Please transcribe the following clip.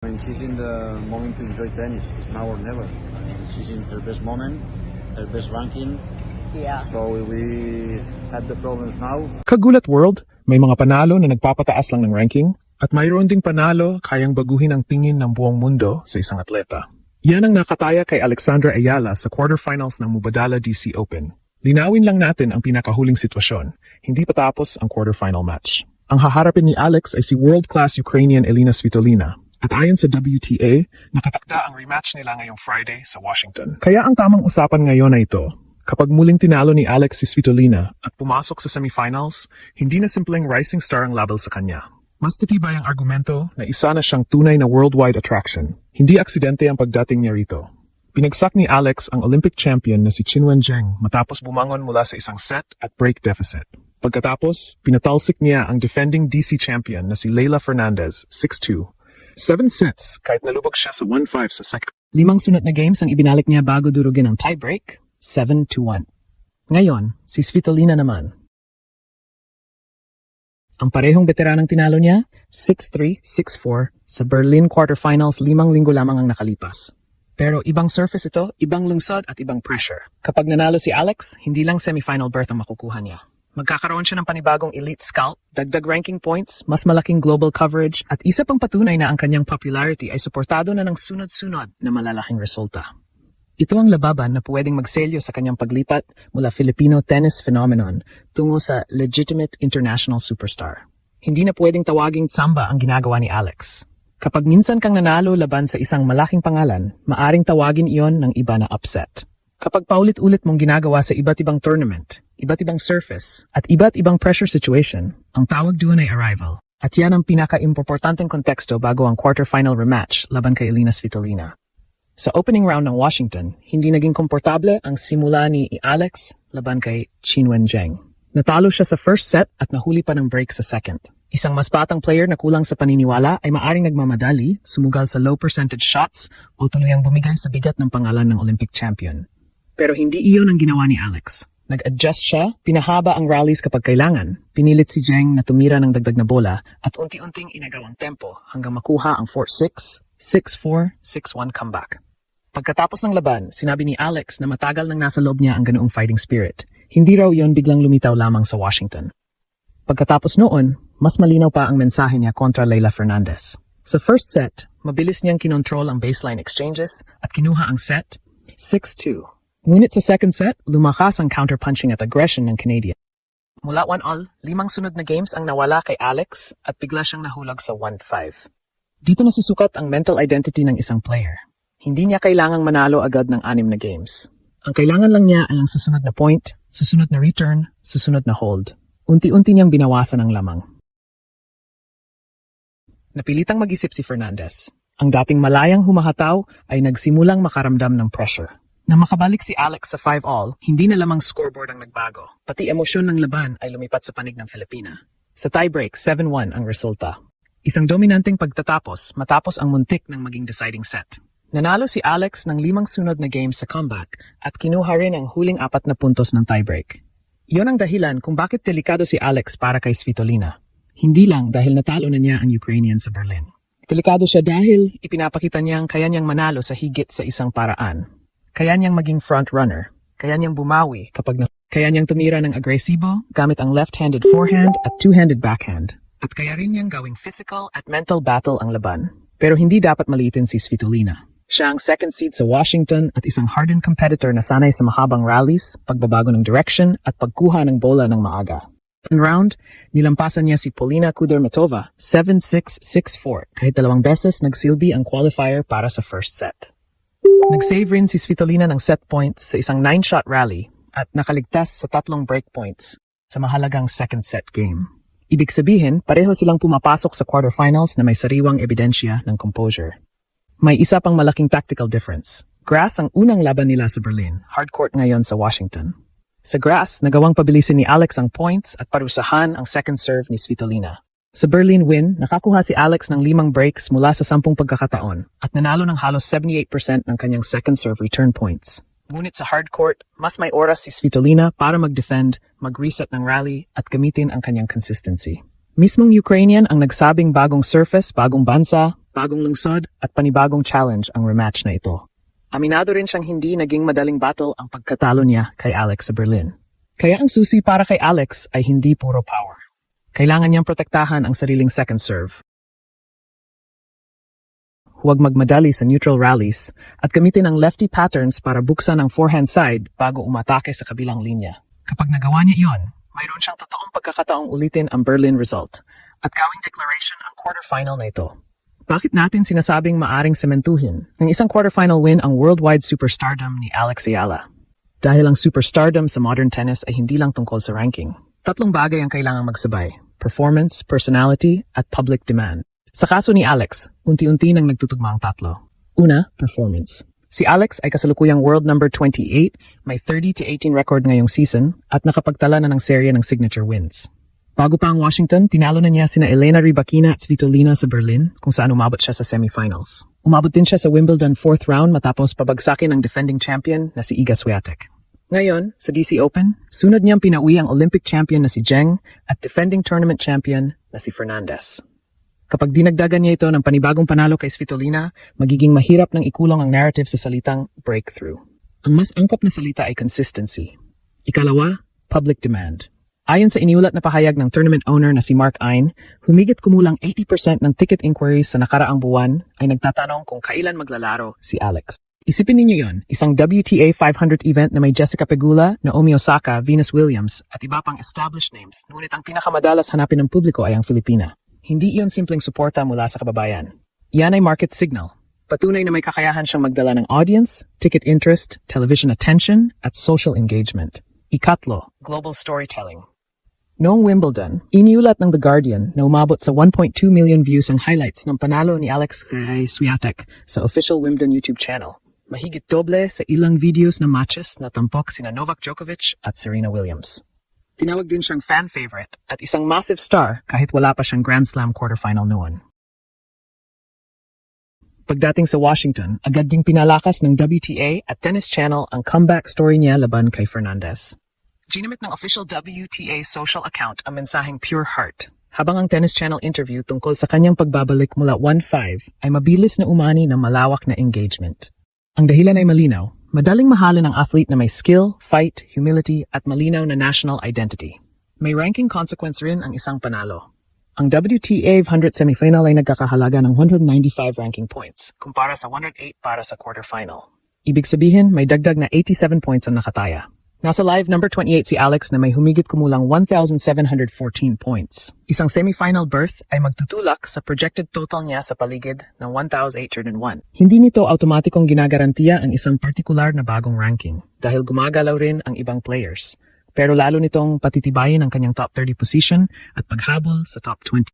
I mean, she's in the moment to enjoy tennis. It's now or never. I mean, she's in her best moment, her best ranking. Yeah. So we had the problems now. Kagulat World, may mga panalo na nagpapataas lang ng ranking at mayroon ding panalo kayang baguhin ang tingin ng buong mundo sa isang atleta. Yan ang nakataya kay Alexandra Ayala sa quarterfinals ng Mubadala DC Open. Linawin lang natin ang pinakahuling sitwasyon. Hindi pa tapos ang quarterfinal match. Ang haharapin ni Alex ay si world-class Ukrainian Elina Svitolina. At ayon sa WTA, nakatakda ang rematch nila ngayong Friday sa Washington. Kaya ang tamang usapan ngayon ay ito. Kapag muling tinalo ni Alex si Svitolina at pumasok sa semifinals, hindi na simpleng rising star ang label sa kanya. Mas titibay ang argumento na isa na siyang tunay na worldwide attraction. Hindi aksidente ang pagdating niya rito. Pinagsak ni Alex ang Olympic champion na si Qin Wenjing matapos bumangon mula sa isang set at break deficit. Pagkatapos, pinatalsik niya ang defending DC champion na si Leylah Fernandez, 6-2. 7 sets kahit nalubog siya sa 1-5 sa second. 5 sunod na games ang ibinalik niya bago durugin ang tiebreak, 7-1. Ngayon, si Svitolina naman. Ang parehong veteranang tinalo niya, 6-3, 6-4, sa Berlin quarterfinals 5 linggo lamang ang nakalipas. Pero ibang surface ito, ibang lungsod at ibang pressure. Kapag nanalo si Alex, hindi lang semifinal berth ang makukuha niya. Magkakaroon siya ng panibagong elite scalp, dagdag ranking points, mas malaking global coverage, at isa pang patunay na ang kanyang popularity ay suportado na ng sunod-sunod na malalaking resulta. Ito ang lababan na pwedeng magselyo sa kanyang paglipat mula Filipino tennis phenomenon tungo sa legitimate international superstar. Hindi na pwedeng tawaging tsamba ang ginagawa ni Alex. Kapag minsan kang nanalo laban sa isang malaking pangalan, maaring tawagin iyon ng iba na upset. Kapag paulit-ulit mong ginagawa sa iba't ibang tournament, iba't ibang surface, at iba't ibang pressure situation, ang tawag doon ay arrival. At yan ang pinaka-importanteng konteksto bago ang quarterfinal rematch laban kay Elina Svitolina. Sa opening round ng Washington, hindi naging komportable ang simula ni Alex laban kay Qin Wenjing. Natalo siya sa first set at nahuli pa ng break sa second. Isang mas batang player na kulang sa paniniwala ay maaring nagmamadali, sumugal sa low percentage shots o tuluyang bumigay sa bigat ng pangalan ng Olympic champion. Pero hindi iyon ang ginawa ni Alex. Nag-adjust siya, pinahaba ang rallies kapag kailangan, pinilit si Zheng na tumira ng dagdag na bola at unti-unting inagaw ang tempo hanggang makuha ang 4-6, 6-4, 6-1 comeback. Pagkatapos ng laban, sinabi ni Alex na matagal nang nasa loob niya ang ganoong fighting spirit. Hindi raw iyon biglang lumitaw lamang sa Washington. Pagkatapos noon, mas malinaw pa ang mensahe niya kontra Leylah Fernandez. Sa first set, mabilis niyang kinontrol ang baseline exchanges at kinuha ang set 6-2. Ngunit sa second set, lumakas ang counterpunching at aggression ng Canadian. Mula 1-all, 5 sunod na games ang nawala kay Alex at bigla siyang nahulog sa 1-5. Dito nasusukat ang mental identity ng isang player. Hindi niya kailangang manalo agad ng 6 na games. Ang kailangan lang niya ay ang susunod na point, susunod na return, susunod na hold. Unti-unti niyang binawasan ang lamang. Napilitang mag-isip si Fernandez. Ang dating malayang humahataw ay nagsimulang makaramdam ng pressure. Na makabalik si Alex sa 5-all, hindi na lamang scoreboard ang nagbago. Pati emosyon ng laban ay lumipat sa panig ng Filipina. Sa tiebreak, 7-1 ang resulta. Isang dominanteng pagtatapos matapos ang muntik ng maging deciding set. Nanalo si Alex ng 5 sunod na games sa comeback at kinuha rin ang huling 4 na puntos ng tiebreak. Iyon ang dahilan kung bakit delikado si Alex para kay Svitolina. Hindi lang dahil natalo na niya ang Ukrainian sa Berlin. Delikado siya dahil ipinapakita niya ang kaya niyang manalo sa higit sa isang paraan. Kaya niyang maging front-runner, kaya niyang bumawi kaya niyang tumira ng agresibo gamit ang left-handed forehand at two-handed backhand. At kaya rin niyang gawing physical at mental battle ang laban. Pero hindi dapat maliitin si Svitolina. Siya ang second seed sa Washington at isang hardened competitor na sanay sa mahabang rallies, pagbabago ng direction at pagkuha ng bola ng maaga. In round, nilampasan niya si Polina Kudermetova 7-6, 6-4 kahit 2 beses nagsilbi ang qualifier para sa first set. Nag-save rin si Svitolina ng set points sa isang 9-shot rally at nakaligtas sa 3 break points sa mahalagang second set game. Ibig sabihin, pareho silang pumapasok sa quarterfinals na may sariwang ebidensya ng composure. May isa pang malaking tactical difference. Grass ang unang laban nila sa Berlin, hardcourt ngayon sa Washington. Sa grass, nagawang pabilisin ni Alex ang points at parusahan ang second serve ni Svitolina. Sa Berlin win, nakakuha si Alex ng 5 breaks mula sa 10 pagkakataon at nanalo ng halos 78% ng kanyang second serve return points. Ngunit sa hardcourt, mas may oras si Svitolina para mag-defend, mag-reset ng rally at gamitin ang kanyang consistency. Mismong Ukrainian ang nagsabing bagong surface, bagong bansa, bagong lungsod at panibagong challenge ang rematch na ito. Aminado rin siyang hindi naging madaling battle ang pagkatalo niya kay Alex sa Berlin. Kaya ang susi para kay Alex ay hindi puro power. Kailangan niyang protektahan ang sariling second serve. Huwag magmadali sa neutral rallies at gamitin ang lefty patterns para buksan ang forehand side bago umatake sa kabilang linya. Kapag nagawa niya iyon, mayroon siyang totoong pagkakataong ulitin ang Berlin result at gawing declaration ang quarterfinal na ito. Bakit natin sinasabing maaring sementuhin ng isang quarterfinal win ang worldwide superstardom ni Alex Ayala? Dahil ang superstardom sa modern tennis ay hindi lang tungkol sa ranking. Tatlong bagay ang kailangang magsabay: performance, personality, at public demand. Sa kaso ni Alex, unti-unti nang nagtutugma ang tatlo. Una, performance. Si Alex ay kasalukuyang world number 28, may 30-18 record ngayong season at nakapagtala na ng serye ng signature wins. Bago pa ang Washington, tinalo na niya sina Elena Rybakina at Svitolina sa Berlin kung saan umabot siya sa semifinals. Umabot din siya sa Wimbledon 4th round matapos pabagsakin ang defending champion na si Iga Swiatek. Ngayon, sa DC Open, sunod niyang pinauwi ang Olympic champion na si Zheng at defending tournament champion na si Fernandez. Kapag dinagdagan niya ito ng panibagong panalo kay Svitolina, magiging mahirap nang ikulong ang narrative sa salitang breakthrough. Ang mas angkop na salita ay consistency. Ikalawa, public demand. Ayon sa iniulat na pahayag ng tournament owner na si Mark Ein, humigit kumulang 80% ng ticket inquiries sa nakaraang buwan ay nagtatanong kung kailan maglalaro si Alex. Isipin ninyo yon, isang WTA 500 event na may Jessica Pegula, Naomi Osaka, Venus Williams at iba pang established names, ngunit ang pinakamadalas hanapin ng publiko ay ang Filipina. Hindi iyon simpleng suporta mula sa kababayan. Yan ay market signal. Patunay na may kakayahan siyang magdala ng audience, ticket interest, television attention, at social engagement. Ikatlo, global storytelling. Noong Wimbledon, iniulat ng The Guardian na umabot sa 1.2 million views ang highlights ng panalo ni Alex kay Swiatek sa official Wimbledon YouTube channel. Mahigit doble sa ilang videos na matches na tampok sina Novak Djokovic at Serena Williams. Tinawag din siyang fan favorite at isang massive star kahit wala pa siyang Grand Slam quarterfinal noon. Pagdating sa Washington, agad ding pinalakas ng WTA at Tennis Channel ang comeback story niya laban kay Fernandez. Ginamit ng official WTA social account ang mensaheng Pure Heart, habang ang Tennis Channel interview tungkol sa kanyang pagbabalik mula 1-5 ay mabilis na umani ng malawak na engagement. Ang dahilan ay malinaw, madaling mahalin ang athlete na may skill, fight, humility at malinaw na national identity. May ranking consequence rin ang isang panalo. Ang WTA 100 semifinal ay nagkakahalaga ng 195 ranking points, kumpara sa 108 para sa quarterfinal. Ibig sabihin, may dagdag na 87 points ang nakataya. Nasa live number 28 si Alex na may humigit kumulang 1,714 points. Isang semifinal berth ay magtutulak sa projected total niya sa paligid ng 1,801. Hindi nito automatikong ginagarantiya ang isang partikular na bagong ranking dahil gumagalaw rin ang ibang players. Pero lalo nitong patitibayin ang kanyang top 30 position at paghabol sa top 20.